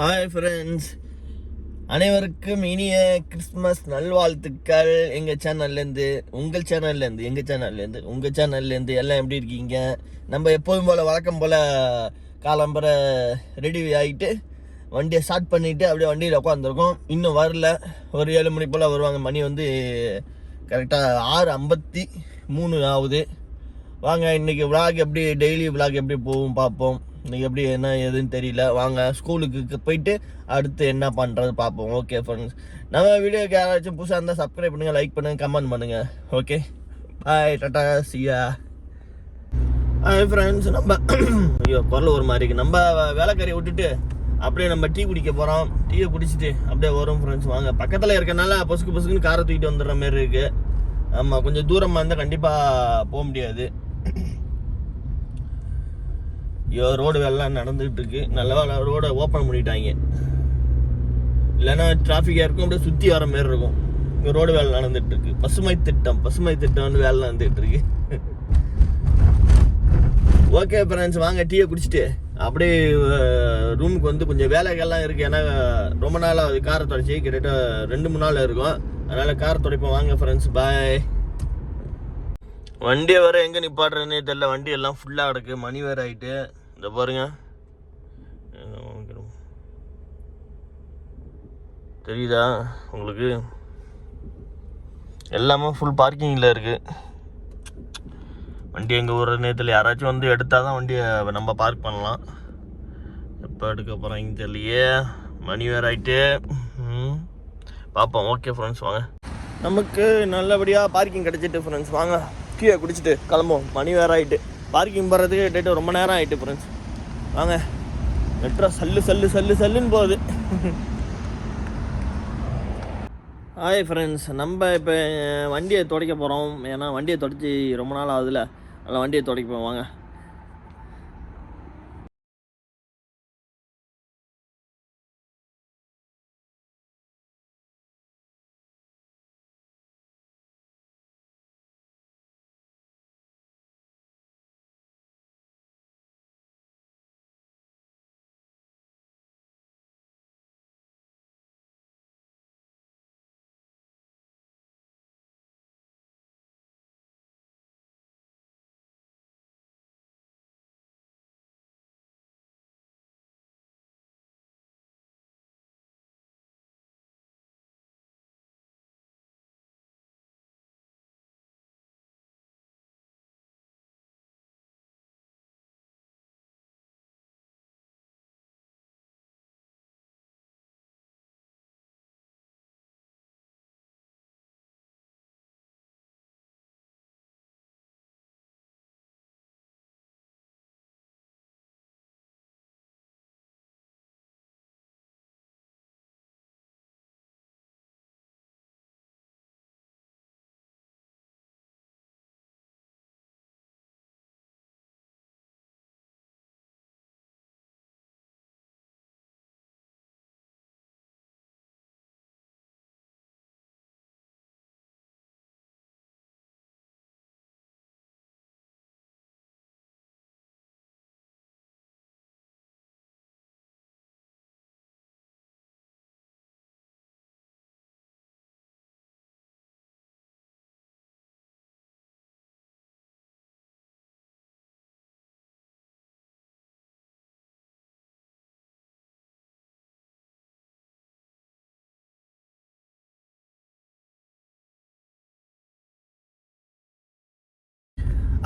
Hi friends, அனைவருக்கும் இனிய Christmas நல்வாழ்த்துக்கள். எங்கள் சேனல்லேருந்து உங்கள் சேனல்லேருந்து எங்கள் சேனல்லேருந்து உங்கள் சேனல்லேருந்து எல்லாம் எப்படி இருக்கீங்க? நம்ம எப்போதும் போல் வழக்கம் போல் காலம்பரை ரெடி ஆகிட்டு வண்டியை ஸ்டார்ட் பண்ணிவிட்டு அப்படியே வண்டியில் உட்காந்துருக்கோம். இன்னும் வரல, ஒரு 7 மணி போல் வருவாங்க. மணி வந்து கரெக்டாக 6:53 ஆகுது. வாங்க, இன்றைக்கி விளாக் எப்படி, டெய்லி விளாக் எப்படி போகும் பார்ப்போம். இன்றைக்கி எப்படி என்ன ஏதுன்னு தெரியல. வாங்க ஸ்கூலுக்கு போயிட்டு அடுத்து என்ன பண்ணுறது பார்ப்போம். ஓகே ஃப்ரெண்ட்ஸ், நம்ம வீடியோக்கு யாராச்சும் புதுசாக இருந்தால் சப்ஸ்கிரைப் பண்ணுங்கள், லைக் பண்ணுங்கள், கமெண்ட் பண்ணுங்கள். ஓகே, பாய், டாட்டா, சியா. ஹாய் ஃப்ரெண்ட்ஸ், நம்ம ஐயோ குரல் ஒரு மாதிரி இருக்குது. நம்ம வேலைக்காரியை விட்டுட்டு அப்படியே நம்ம டீ குடிக்க போகிறோம். டீயை குடிச்சிட்டு அப்படியே வரும் ஃப்ரெண்ட்ஸ். வாங்க, பக்கத்தில் இருக்கனால பொசுக்குன்னு காரை தூக்கிட்டு வந்துடுற மாதிரி இருக்குது. ஆமாம், கொஞ்சம் தூரமாக இருந்தால் கண்டிப்பாக போக முடியாது. ஐயோ, ரோடு வேலைலாம் நடந்துகிட்டு இருக்கு. நல்ல ரோடை ஓப்பன் பண்ணிட்டாங்க, இல்லைன்னா டிராஃபிக்காக இருக்கும், அப்படியே சுற்றி வர மாதிரி இருக்கும். இங்கே ரோடு வேலை நடந்துட்டு இருக்கு. பசுமை திட்டம் வேலை நடந்துகிட்டு இருக்கு. ஓகே ஃப்ரெண்ட்ஸ், வாங்க டீயை குடிச்சிட்டு அப்படியே ரூமுக்கு வந்து கொஞ்சம் வேலைகள்லாம் இருக்குது. ஏன்னா ரொம்ப நாளாக காரை துடைச்சி கிட்டத்தட்ட 2-3 நாள் இருக்கும். அதனால் காரை துடைப்போம். வாங்க ஃப்ரெண்ட்ஸ், பாய். வண்டியை வேறு எங்கே நிப்பாடுறதுன்னே தெரியல. வண்டி எல்லாம் ஃபுல்லாக கிடக்கு. மணி வேறு ஆகிட்டு. இந்த பாருங்க, தெரியுதா உங்களுக்கு? எல்லாமே ஃபுல் பார்க்கிங்கில் இருக்குது. வண்டி எங்கே ஒரு நேரத்தில் யாராச்சும் வந்து எடுத்தால் தான் வண்டியை நம்ம பார்க் பண்ணலாம். எப்போ எடுக்க போகிறாங்க தெரியலையே. மணி வேறு ஆகிட்டு. பார்ப்போம். ஓகே ஃப்ரெண்ட்ஸ், வாங்க. நமக்கு நல்லபடியாக பார்க்கிங் கிடச்சிட்டு ஃப்ரெண்ட்ஸ். வாங்க டீயை குடிச்சிட்டு கிளம்புவோம். மணி வேறு ஆகிட்டு. பார்க்கிங் போகிறதுக்கு டேட்டு ரொம்ப நேரம் ஆகிட்டு ஃப்ரெண்ட்ஸ். வாங்க, மெட்ரோ சல்லுன்னு போகுது. ஹாய் ஃப்ரெண்ட்ஸ், நம்ம இப்போ வண்டியை துடைக்க போகிறோம். ஏன்னா வண்டியை துடைச்சி ரொம்ப நாள் ஆகுதுல்ல, அதனால் வண்டியை துடைப்போம். வாங்க.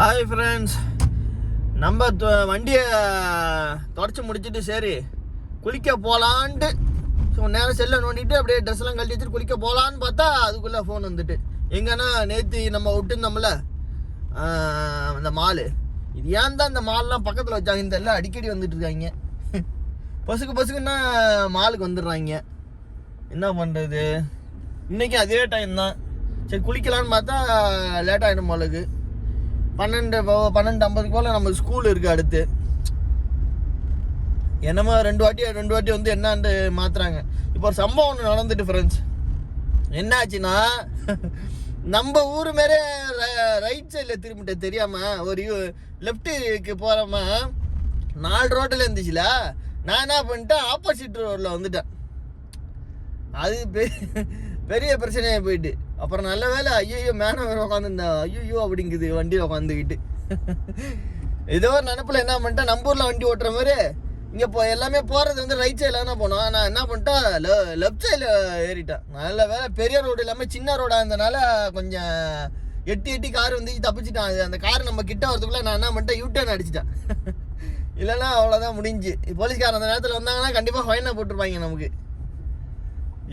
ஹாய் ஃப்ரெண்ட்ஸ், நம்ம வண்டியை தொடச்சி முடிச்சுட்டு சரி குளிக்க போகலான்ட்டு நேரம் செல்லை நோண்டிட்டு அப்படியே ட்ரெஸ்லாம் கழட்டி வச்சுட்டு குளிக்க போகலான்னு பார்த்தா அதுக்குள்ளே ஃபோன் வந்துட்டு. எங்கன்னா நேற்று நம்ம விட்டுருந்தோம்ல அந்த மாலு, இது ஏன் தான் இந்த மால்லாம் பக்கத்தில் வச்சாங்க இந்த எல்லாம் அடிக்கடி வந்துட்டு இருக்காங்க. பசுக்குன்னா மாலுக்கு வந்துடுறாங்க. என்ன பண்ணுறது? இன்றைக்கி அதே டைம் தான். சரி குளிக்கலான்னு பார்த்தா லேட் ஆகிடும் போலக்கு. 12:50 போல் நம்ம ஸ்கூல் இருக்குது அடுத்து. என்னமோ ரெண்டு வாட்டி வந்து என்னான்னு மாற்றுறாங்க. இப்போ ஒரு சம்பவம் ஒன்று நடந்துட்டு ஃப்ரெண்ட்ஸ். என்ன ஆச்சுன்னா, நம்ம ஊர் மாரி ரைட் சைடில் திரும்பிட்ட தெரியாமல் ஒரு லெஃப்ட்டுக்கு போகிறோமா 4 ரோட்டில் இருந்துச்சுல, நான் என்ன பண்ணிட்டேன், ஆப்போசிட் ரோடில் வந்துட்டேன். அது பெரிய பிரச்சனையாக போயிட்டு. அப்புறம் நல்ல வேலை ஐயோ மேலே வேறு உட்காந்துருந்தேன். ஐயோ அப்படிங்குது வண்டியில் உட்காந்துக்கிட்டு. ஏதோ ஒரு நினப்பில் என்ன பண்ணிட்டேன், நம்ம ஊரில் வண்டி ஓட்டுற மாதிரி இங்கே எல்லாமே போகிறது வந்து ரைட் சைடில் தானே போனோம். நான் என்ன பண்ணிட்டேன், லெஃப்ட் சைடில் ஏறிட்டேன். நல்ல வேலை பெரிய ரோடு இல்லாமல் சின்ன ரோடாக இருந்தனால கொஞ்சம் எட்டி கார் வந்து தப்பிச்சிட்டான். அந்த கார் நம்ம கிட்ட வரதுக்குள்ளே நான் என்ன பண்ணிட்டேன், யூட்டர்ன் அடிச்சிட்டேன். இல்லைன்னா அவ்வளோதான் முடிஞ்சு. போலீஸ்காரன் அந்த நேரத்தில் வந்தாங்கன்னா கண்டிப்பாக ஃபைனாக போட்டிருப்பாங்க நமக்கு.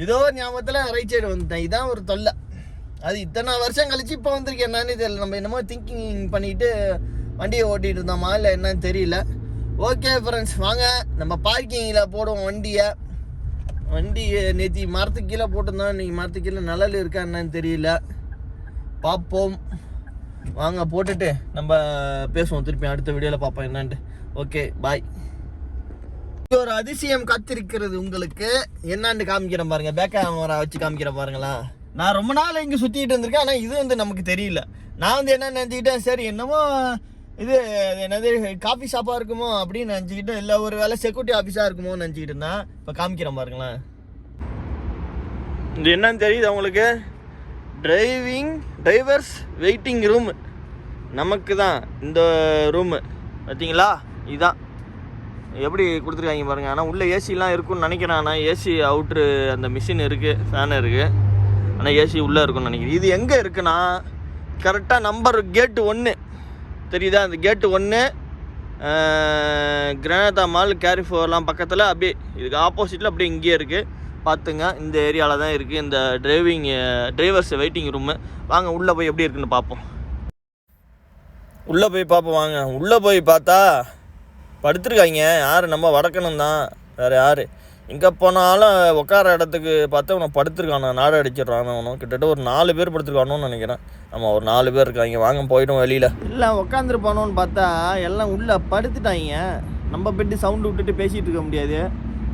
ஏதோ ஒரு ஞாபகத்தில் ரைட் சைடு வந்துட்டேன். இதான் ஒரு தொல்லை. அது இத்தனை வருஷம் கழிச்சு இப்போ வந்திருக்கேன். என்னன்னு தெரியல. நம்ம என்னமோ திங்கிங் பண்ணிட்டு வண்டியை ஓட்டிகிட்டு இருந்தோமா இல்லை என்னன்னு தெரியல. ஓகே ஃப்ரெண்ட்ஸ், வாங்க நம்ம பார்க்கிங்கில் போடுவோம் வண்டியை. வண்டி நேற்று மரத்துக்கு கீழே போட்டிருந்தோம். இன்றைக்கி மரத்துக்கு கீழே நிழல் இருக்கா என்னன்னு தெரியல, பார்ப்போம். வாங்க போட்டுட்டு நம்ம பேசுவோம் திருப்பி அடுத்த வீடியோவில் பார்ப்போம் என்னான்ட்டு. Okay bye. ஒரு அதிசயம் காத்திருக்கிறது உங்களுக்கு. என்னான்னு காமிக்கிறேன் பாருங்க, பேக் கேமரா வச்சு காமிக்கிறேன் பாருங்களா. நான் ரொம்ப நாள் இங்கே சுற்றிட்டு இருந்திருக்கேன், ஆனால் இது வந்து நமக்கு தெரியல. நான் வந்து என்ன நினச்சிக்கிட்டேன், சரி என்னமோ இது என்னது காஃபி ஷாப்பாக இருக்குமோ அப்படின்னு நினச்சிக்கிட்டேன். இல்லை ஒரு வேலை செக்யூரிட்டி ஆஃபீஸாக இருக்குமோன்னு நினச்சிக்கிட்டு இருந்தேன். இப்போ காமிக்கிறேன் பாருங்களேன். இது என்னன்னு தெரியுது உங்களுக்கு? டிரைவர்ஸ் வெயிட்டிங் ரூம் நமக்கு தான் இந்த ரூமு. பார்த்தீங்களா? இதுதான் எப்படி கொடுத்துருக்காங்க பாருங்கள். ஆனால் உள்ளே ஏசிலாம் இருக்குன்னு நினைக்கிறேன். ஆனால் ஏசி அவுட்ரு அந்த மிஷின் இருக்குது, ஃபேன் இருக்குது. ஆனால் ஏசி உள்ளே இருக்குன்னு நினைக்கிறேன். இது எங்கே இருக்குன்னா கரெக்டாக நம்பர் கேட்டு 1 தெரியுதா? அந்த கேட்டு 1 கிரானதா மால் கேரிஃபோர்லாம் பக்கத்தில் அப்படியே இதுக்கு ஆப்போசிட்டில் அப்படியே இங்கேயே இருக்குது. பார்த்துங்க, இந்த ஏரியாவில் தான் இருக்குது இந்த டிரைவர்ஸ் வெயிட்டிங் ரூமு. வாங்க உள்ளே போய் எப்படி இருக்குன்னு பார்ப்போம். உள்ளே போய் பார்ப்போம் வாங்க. உள்ளே போய் பார்த்தா படுத்துருக்காங்க. யார்? நம்ம வடக்கணும் தான், வேறு யார்? எங்கே போனாலும் உட்கார இடத்துக்கு பார்த்தா அவனை படுத்துருக்கானோ, நாடு அடிச்சிட்றானோ. அவனும் கிட்டத்தட்ட ஒரு 4 பேர் படுத்துருக்கானோன்னு நினைக்கிறேன். ஆமாம், ஒரு 4 பேர் இருக்காங்க. வாங்க போய்டும் வெளியில். இல்லை உட்காந்துருப்பானோன்னு பார்த்தா எல்லாம் உள்ளே படுத்துட்டாங்க. நம்ம பெட்டு சவுண்டு விட்டுட்டு பேசிகிட்டு இருக்க முடியாது.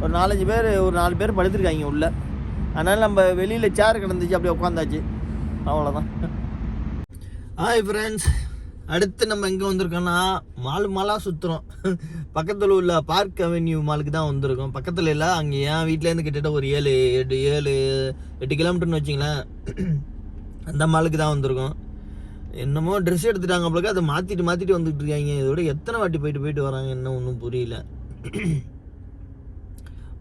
ஒரு 4 பேர் படுத்துருக்காங்க உள்ளே. அதனால் நம்ம வெளியில் சேர் கிடந்துச்சு, அப்படியே உட்காந்தாச்சு. அவ்வளோதான். ஹாய் ஃப்ரெண்ட்ஸ், அடுத்து நம்ம எங்கே வந்திருக்கோன்னா மாலாக சுற்றுறோம். பக்கத்தில் உள்ள பார்க் அவென்யூ மாலுக்கு தான் வந்திருக்கோம். பக்கத்தில் இல்லை, அங்கே என் வீட்டிலேருந்து கிட்டத்தட்ட ஒரு 7-8 கிலோமீட்டர்னு வச்சிங்களேன். அந்த மாலுக்கு தான் வந்திருக்கோம். என்னமோ ட்ரெஸ் எடுத்துட்டாங்க அப்படிக்கு, அதை மாற்றிட்டு வந்துட்டு இருக்காங்க. இதோட எத்தனை வாட்டி போயிட்டு வராங்க என்ன ஒன்றும் புரியல.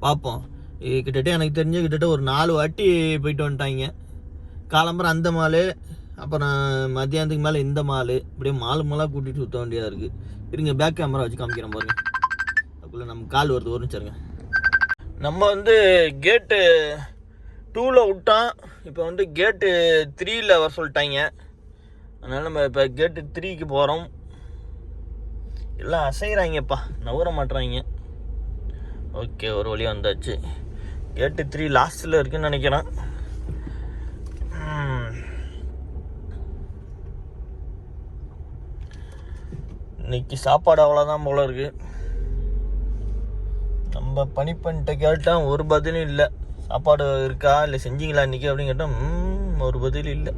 பார்ப்போம். கிட்டத்தட்ட எனக்கு தெரிஞ்ச கிட்டத்தட்ட ஒரு 4 வாட்டி போயிட்டு வந்துட்டாங்க. காலம்பரம் அந்த மாலு, அப்புறம் மத்தியானத்துக்கு மேலே இந்த மாலு, இப்படியே மாலாக கூட்டிகிட்டு சுற்ற வேண்டியதாக இருக்குது. இருங்க பேக் கேமரா வச்சு காமிக்கிறேன் பாருங்க. அதுக்குள்ளே நம்ம கால் வருது, ஒரு நிமிஷம். நம்ம வந்து கேட்டு 2ல் விட்டோம். இப்போ வந்து கேட்டு 3ல் வர சொல்லிட்டாங்க. அதனால் நம்ம இப்போ கேட்டு 3க்கு போகிறோம். எல்லாம் அசைகிறாங்கப்பா, நவர மாட்டுறாங்க. ஓகே, ஒரு வழி வந்தாச்சு. கேட்டு 3 லாஸ்ட்டில் இருக்குன்னு நினைக்கிறேன். இன்னைக்கு சாப்பாடு அவ்வளோதான் போல இருக்கு. நம்ம பனிப்பண்ணிட்ட கேட்டால் ஒரு பதிலும் இல்லை. சாப்பாடு இருக்கா இல்லை செஞ்சீங்களா இன்றைக்கி அப்படின்னு கேட்டால் ஒரு பதில் இல்லை.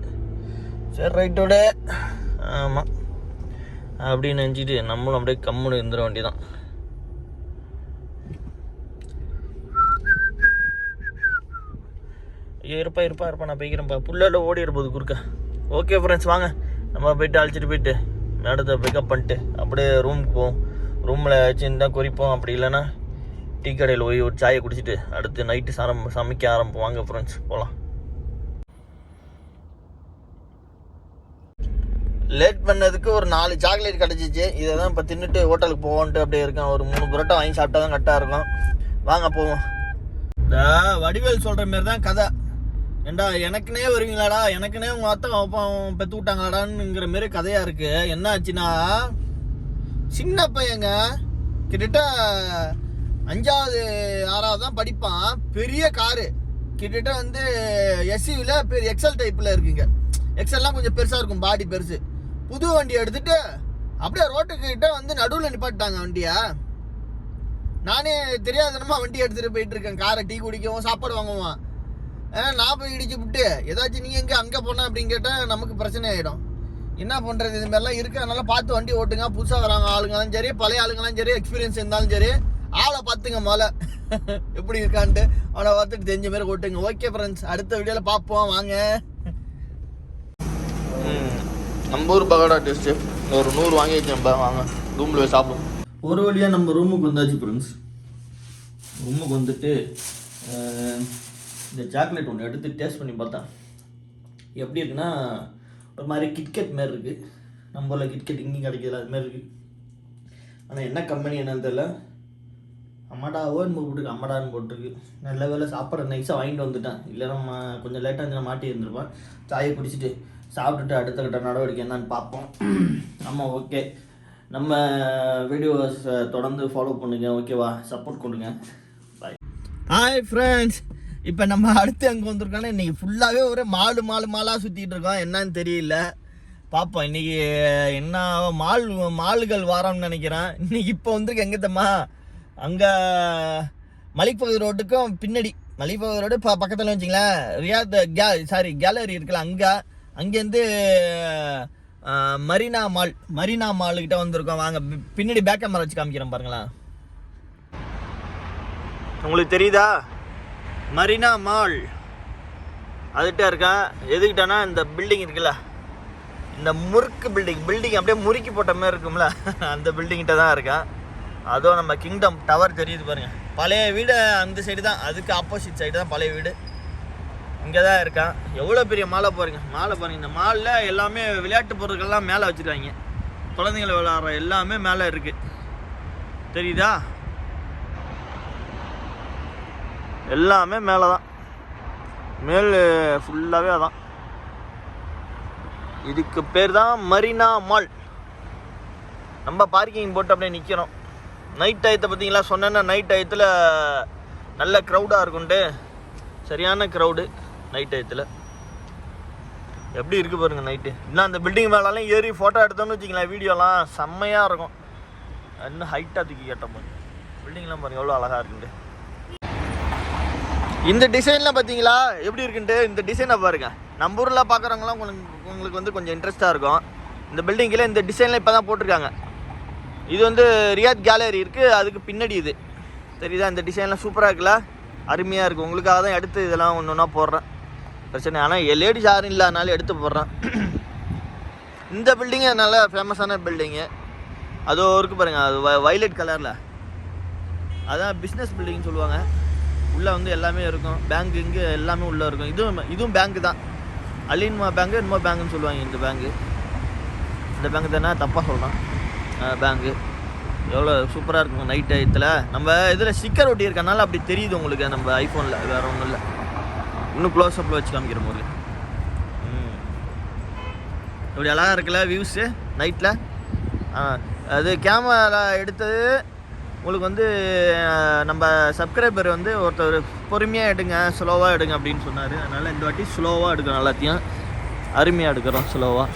சரி ரைட்டோட ஆமாம் அப்படின்னு நினச்சிட்டு நம்மளும் அப்படியே கம்முன்னு இருந்துட வேண்டியதான். ஐயோ இருப்பா நான் போய்க்கிறேன்ப்பா. புள்ளால ஓடி இருப்போது குறுக்க. ஓகே ஃப்ரெண்ட்ஸ், வாங்க நம்ம போய்ட்டு அழைச்சிட்டு போயிட்டு நடத்தை பிக்கப் பண்ணிட்டு அப்படியே ரூமுக்கு போவோம். ரூமில் வச்சுருந்தா குறிப்போம். அப்படி இல்லைன்னா டீ கடையில் போய் ஒரு சாயை குடிச்சிட்டு அடுத்து நைட்டு சமைக்க ஆரம்பிப்போம். வாங்க ஃப்ரெண்ட்ஸ் போகலாம். லேட் பண்ணதுக்கு ஒரு 4 சாக்லேட் கிடச்சிச்சு. இதை தான் இப்போ தின்னுட்டு ஹோட்டலுக்கு போவோன்ட்டு அப்படியே இருக்கேன். ஒரு 3 புரோட்டா வாங்கி சாப்பிட்டா தான் கரெக்டாக இருக்கும். வாங்க போவோம். இந்த வடிவேல் சொல்கிற மாரி தான் கதை. ஏண்டா எனக்குனே வருவீங்களாடா, எனக்குனே உங்கள் அத்தை அப்பம் பெற்று விட்டாங்களாடான்னுங்கிற மாரி கதையாக இருக்குது. என்ன ஆச்சுன்னா, சின்ன பையங்க கிட்டத்தட்ட 5வது 6வது தான் படிப்பான். பெரிய காரு கிட்டத்தட்ட வந்து எஸ்யூவில் பெரிய எக்ஸல் டைப்பில் இருக்குங்க. எக்ஸல்லாம் கொஞ்சம் பெருசாக இருக்கும், பாடி பெருசு. புது வண்டி எடுத்துகிட்டு அப்படியே ரோட்டுக்கிட்ட வந்து நடுவில் நிப்பாட்டாங்க வண்டியை. நானே தெரியாதனமா வண்டி எடுத்துகிட்டு போயிட்டு இருக்கேன். காரை டீ குடிக்கவும் சாப்பாடு வாங்குவான். நான் போய் இடிச்சு விட்டு ஏதாச்சும் நீங்கள் எங்கே அங்கே போனேன் அப்படின்னு கேட்டால் நமக்கு பிரச்சனை ஆகிடும். என்ன பண்ணுறது? இது மாதிரிலாம் இருக்குது. அதனால் பார்த்து வண்டி ஓட்டுங்க. புதுசாக வராங்க ஆளுங்களாம் சரி, பழைய ஆளுங்களாம் சரி, எக்ஸ்பீரியன்ஸ் இருந்தாலும் சரி, ஆளை பார்த்துங்க முதல்ல எப்படி இருக்கான்ட்டு. அவனை பார்த்துட்டு தெரிஞ்ச மாதிரி ஓட்டுங்க. ஓகே ஃப்ரெண்ட்ஸ், அடுத்த வீடியோவில் பார்ப்போம் வாங்க. நம்ம ஊர் பகோடா டேஸ்ட்டு ஒரு 100 வாங்கி வச்சேன். வாங்க ரூமில் போய் சாப்பிடுவோம். ஒரு வழியாக நம்ம ரூமுக்கு வந்தாச்சு ஃப்ரெண்ட்ஸ். ரூமுக்கு வந்துட்டு இந்த சாக்லேட் ஒன்று எடுத்து டேஸ்ட் பண்ணி பார்த்தேன். எப்படி இருக்குன்னா ஒரு மாதிரி கிட்கெட் மாரி இருக்குது. நம்மள கிட்கெட் இங்கேயும் கிடைக்கிது அது மாதிரி இருக்குது. ஆனால் என்ன கம்பெனி என்னன்னு தெரியல. அம்மாடாவோன்னு போட்டுருக்கு, அம்மாடான்னு போட்டிருக்கு. நல்ல வேலை சாப்பிட்ற நைஸாக வாங்கிட்டு வந்துட்டேன். இல்லைன்னா கொஞ்சம் லேட்டாக இருந்துச்சுன்னா மாட்டி இருந்திருப்பேன். சாயை குடிச்சிட்டு சாப்பிட்டுட்டு அடுத்த கட்ட நடவடிக்கை என்னன்னு பார்ப்போம். ஆமாம் ஓகே, நம்ம வீடியோஸ் தொடர்ந்து ஃபாலோ பண்ணுங்க ஓகேவா, சப்போர்ட் கொடுங்க. பாய். ஹாய் ஃப்ரெண்ட்ஸ், இப்போ நம்ம அடுத்து அங்கே வந்திருக்கோன்னா இன்றைக்கி ஃபுல்லாகவே ஒரு மாலாக சுற்றிட்டு இருக்கோம். என்னன்னு தெரியல, பார்ப்போம். இன்றைக்கி என்ன மால்கள் வாரோம்னு நினைக்கிறேன். இன்றைக்கி இப்போ வந்திருக்கு எங்கே தம்மா, அங்கே மலிக்பகுதி ரோட்டுக்கும் பின்னாடி, மலிக்பகுதி ரோடு பக்கத்தில் வச்சிங்களேன் ரியாத் கேலரி இருக்குல்ல, அங்கேருந்து மரீனா மால்கிட்ட வந்திருக்கோம். வாங்க பின்னாடி பேக் கேமரா வச்சு காமிக்கிறேன் பாருங்களேன். உங்களுக்கு தெரியுதா மரீனா மால் அதுகிட்ட இருக்கேன். எதுக்கிட்டனா இந்த பில்டிங் இருக்குல்ல, இந்த முறுக்கு பில்டிங் அப்படியே முறுக்கி போட்ட மாதிரி இருக்கும்ல, அந்த பில்டிங்கிட்ட தான் இருக்கேன். அதுவும் நம்ம கிங்டம் டவர் தெரியுது பாருங்க. பழைய வீடு அந்த சைடு தான், அதுக்கு ஆப்போசிட் சைடு தான் பழைய வீடு. இங்கே தான் இருக்கான். எவ்வளோ பெரிய மாலை பாருங்க. இந்த மாலில் எல்லாமே விளையாட்டு பொருட்கள்லாம் மேலே வச்சுருக்காங்க. குழந்தைங்களை விளையாடுற எல்லாமே மேலே இருக்குது, தெரியுதா? எல்லாமே மேலே தான், மேல் ஃபுல்லாகவே அதான். இதுக்கு பேர் தான் மரீனா மால். நம்ம பார்க்கிங் போட்டு அப்படியே நிற்கிறோம். நைட் டயத்தை பார்த்தீங்களா, சொன்னேன்னா நைட் டயத்தில் நல்ல க்ரௌடாக இருக்குன்ட்டு. சரியான க்ரௌடு நைட் டயத்தில். எப்படி இருக்குது பாருங்கள் நைட்டு. இன்னும் அந்த பில்டிங் மேலாம் ஏறி ஃபோட்டோ எடுத்தோன்னு வச்சிங்களேன், வீடியோலாம் செம்மையாக இருக்கும். இன்னும் ஹைட்டாக தூக்கி கேட்டோம் பாருங்க. பில்டிங்லாம் பாருங்கள் எவ்வளோ அழகாக இருக்குன்ட்டு. இந்த டிசைன்லாம் பார்த்தீங்களா எப்படி இருக்குன்ட்டு. இந்த டிசைனை பாருங்கள். நம்ம ஊரில் பார்க்குறவங்களாம் உங்களுக்கு வந்து கொஞ்சம் இன்ட்ரெஸ்ட்டாக இருக்கும். இந்த பில்டிங்கில் இந்த டிசைன்லாம் இப்போ தான் போட்டிருக்காங்க. இது வந்து ரியாத் கேலரி இருக்குது, அதுக்கு பின்னாடி இது தெரியுதா. இந்த டிசைன்லாம் சூப்பராக இருக்குல்ல, அருமையாக இருக்குது. உங்களுக்காக தான் எடுத்து இதெல்லாம் ஒன்று ஒன்றா போடுறேன், பிரச்சனை. ஆனால் லேடிஸ் யாரும் இல்லாதனால எடுத்து போடுறேன். இந்த பில்டிங்கு நல்ல ஃபேமஸான பில்டிங்கு. அதோ இருக்குது பாருங்கள், அது வைலட் கலரில், அதான் பிஸ்னஸ் பில்டிங்னு சொல்லுவாங்க. உள்ளே வந்து எல்லாமே இருக்கும், பேங்க் இங்கே எல்லாமே உள்ளே இருக்கும். இதுவும் பேங்க்கு தான், அலின்மா பேங்கு என்னமோ பேங்குன்னு சொல்லுவாங்க. இந்த பேங்கு தானே, தப்பாக சொல்கிறேன். பேங்கு எவ்வளோ சூப்பராக இருக்குங்க நைட் டயத்தில். நம்ம இதில் ஸ்டிக்கர் ஒட்டி இருக்கனால அப்படி தெரியுது உங்களுக்கு நம்ம ஐஃபோனில், வேறு ஒன்றும் இல்லை. இன்னும் க்ளோஸ்அப்பில் வச்சு காமிக்கிற போது இப்படி அழகாக இருக்குல்ல வியூஸு நைட்டில். அது கேமரா எடுத்தது உங்களுக்கு வந்து நம்ம சப்ஸ்கிரைபர் வந்து ஒருத்தர் பொறுமையாக எடுங்க, ஸ்லோவாக எடுங்க அப்படின்னு சொன்னார். அதனால் இந்த வாட்டி ஸ்லோவாக எடுக்கிறோம், எல்லாத்தையும் அருமையாக எடுக்கிறோம், ஸ்லோவாக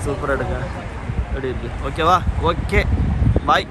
சூப்பராக எடுங்க. எப்படி இருக்குது ஓகேவா? Okay bye.